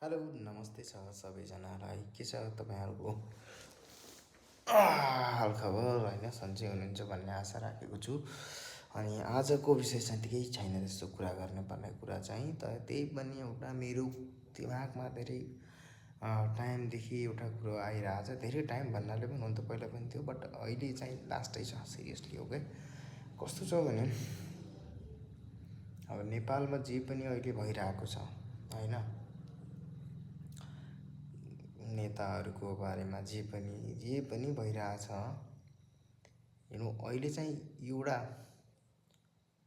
Hello नमस्ते छ सबैजनालाई के छ तपाईँहरूको हालखबर होइन सन्चै हुनुहुन्छ भन्ने आशा राखेको छु। अनि आजको विषय चाहिँ केही छैन त्यस्तो कुरा गर्नुपर्ने कुरा चाहिँ तर त्यही पनि एउटा मेरो दिमागमा धेरै टाइमदेखि एउटा कुरो आइरहेछ। धेरै टाइम भन्नाले पनि हुन त पहिला पनि थियो बट अहिले चाहिँ लास्टै छ सिरियसली हो क्या। कस्तो छ भने अब नेपालमा जे पनि अहिले भइरहेको छ होइन, नेताहरूको बारेमा जे पनि भइरहेछ अहिले चाहिँ एउटा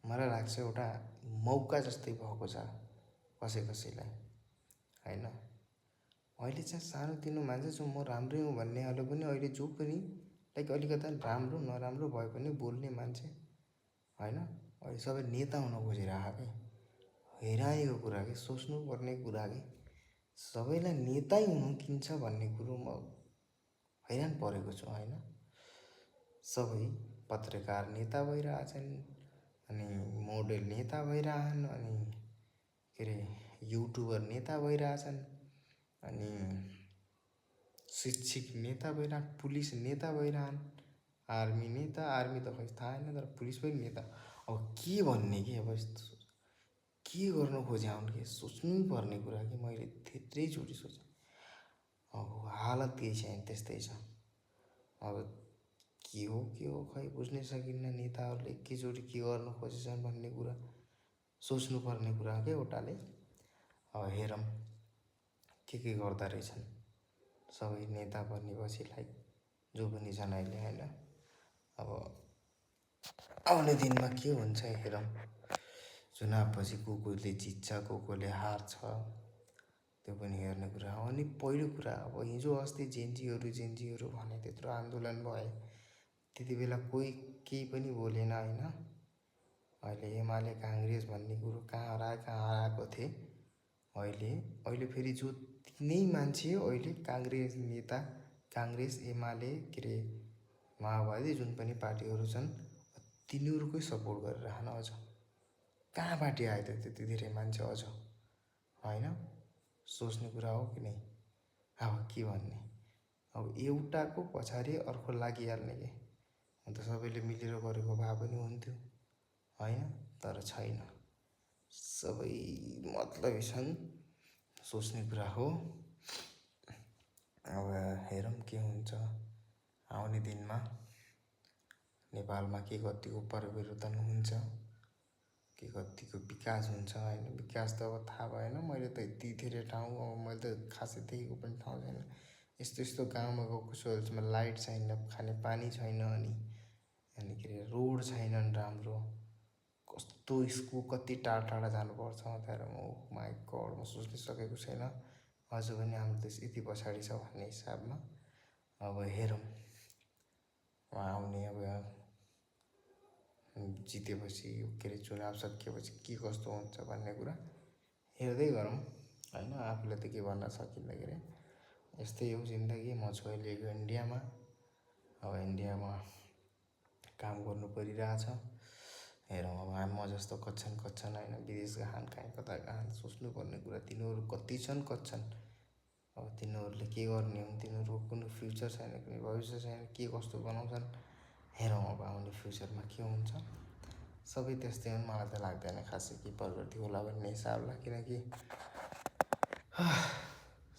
मलाई लाग्छ एउटा मौका जस्तै भएको छ कसैलाई होइन। अहिले चाहिँ सानोतिनो मान्छे छु म राम्रै हुँ भन्नेहरू पनि अहिले जो पनि लाइक अलिकता राम्रो नराम्रो भए पनि बोल्ने मान्छे होइन अहिले सबै नेता हुन खोजिरहेको के हेराएको कुरा के सोच्नुपर्ने कुरा के सबैलाई नेतै हुनु किन्छ भन्ने कुरो म हैरान परेको छु होइन। सबै पत्रकार नेता भइरहेछन्, अनि मोडल नेता भइरहन्, अनि के अरे युट्युबर नेता भइरहेछन्, अनि शिक्षक नेता भइरहन्, पुलिस नेता भइरहन्, आर्मी त खै थाहा होइन तर पुलिस पनि नेता। अब के भन्ने कि अब यस्तो के गर्नु खोज्या हुन् कि सोच्नै पर्ने कुरा कि मैले थेत्रैचोटि सोचेँ। अब हालत केही छैन त्यस्तै छ। अब के हो खै बुझ्नै सकिन्न। नेताहरूले एकैचोटि के गर्नु खोजेछन् भन्ने कुरा सोच्नुपर्ने कुरा के एउटाले। अब हेरौँ के गर्दा रहेछन् सबै नेता बनेपछि लाइक जो पनि छन् अहिले होइन। अब आउने दिनमा के हुन्छ हेरौँ। चुनावपछि कोले जित्छ कोले हार्छ त्यो पनि हेर्ने कुरा हो। अनि पहिलो कुरा अब हिजो अस्ति जेन्जीहरू भने त्यत्रो आन्दोलन भए त्यति बेला कोही केही पनि बोलेन होइन। अहिले एमाले काङ्ग्रेस भन्ने कुरो कहाँ हराएको थिए। अहिले फेरि जो तिनै मान्छे अहिले काङ्ग्रेस नेता, काङ्ग्रेस एमाले के अरे माओवादी जुन पनि पार्टीहरू छन् तिनीहरूकै सपोर्ट गरिरहन अझ कहाँबाट आयो त त्यति धेरै मान्छे अझ होइन। सोच्ने कुरा हो कि नै। अब के भन्ने, अब एउटाको पछाडि अर्को लागिहाल्ने के अन्त सबैले मिलेर गरेको भए पनि हुन्थ्यो होइन, तर छैन। सबै मतलबी छन्, सोच्ने कुरा हो। अब हेरौँ के हुन्छ आउने दिनमा नेपालमा के कतिको परिवर्तन हुन्छ, के कतिको विकास हुन्छ होइन। विकास त अब थाहा भएन, मैले त यति धेरै ठाउँ अब मैले त खासै देखेको पनि ठाउँ छैन। यस्तो गाउँमा गएको छु अहिलेसम्म लाइट छैन, खाने पानी छैन, अनि के अरे रोड छैनन् राम्रो। कस्तो स्कुल कति टाढा जानुपर्छ त्यहाँ म माई गड म सोच्नै सकेको छैन अझ पनि हाम्रो देश यति पछाडि छ भन्ने हिसाबमा। अब हेरौँ आउने अब जितेपछि के अरे चुनाव सकिएपछि के कस्तो हुन्छ भन्ने कुरा हेर्दै गरौँ होइन। आफूले त के भन्न सकिन्न के अरे यस्तै हो जिन्दगी। म छु अहिले इन्डियामा। अब इन्डियामा काम गर्नु परिरहेछ। हेरौँ अब म जस्तो कच्छन् होइन, विदेश गहन कहीँ कता गहन सोच्नुपर्ने कुरा। तिनीहरू कति छन् कच्छन्, अब तिनीहरूले के गर्ने हुन्, तिनीहरूको कुनै फ्युचर छैन, कुनै भविष्य छैन, के कस्तो बनाउँछन् हेरौँ। अब आउने फ्युचरमा के हुन्छ सबै त्यस्तै हुन्। मलाई त लाग्दैन खासै के प्रगति होला भन्ने हिसाबलाई, किनकि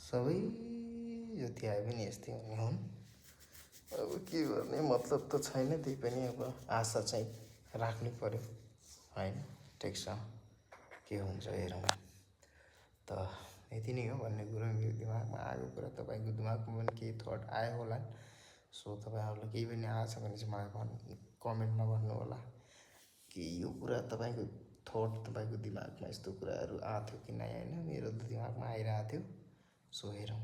सबै जति आए पनि यस्तै हुने हुन्। अब के गर्ने मतलब त छैन, त्यही पनि अब आशा चाहिँ राख्नु पर्यो होइन। ठिक छ के हुन्छ हेरौँ। त यति नै हो भन्ने कुरो मेरो दिमागमा आएको कुरा। तपाईँको दिमागमा पनि केही थट आयो होला। सो तपाईँहरूलाई केही पनि आएको छ भने चाहिँ मलाई कमेन्टमा भन्नु होला कि यो कुरा तपाईँको थट तपाईँको दिमागमा यस्तो कुराहरू आएको थियो कि नै होइन। मेरो त दिमागमा आइरहेको थियो। सो हेरौँ।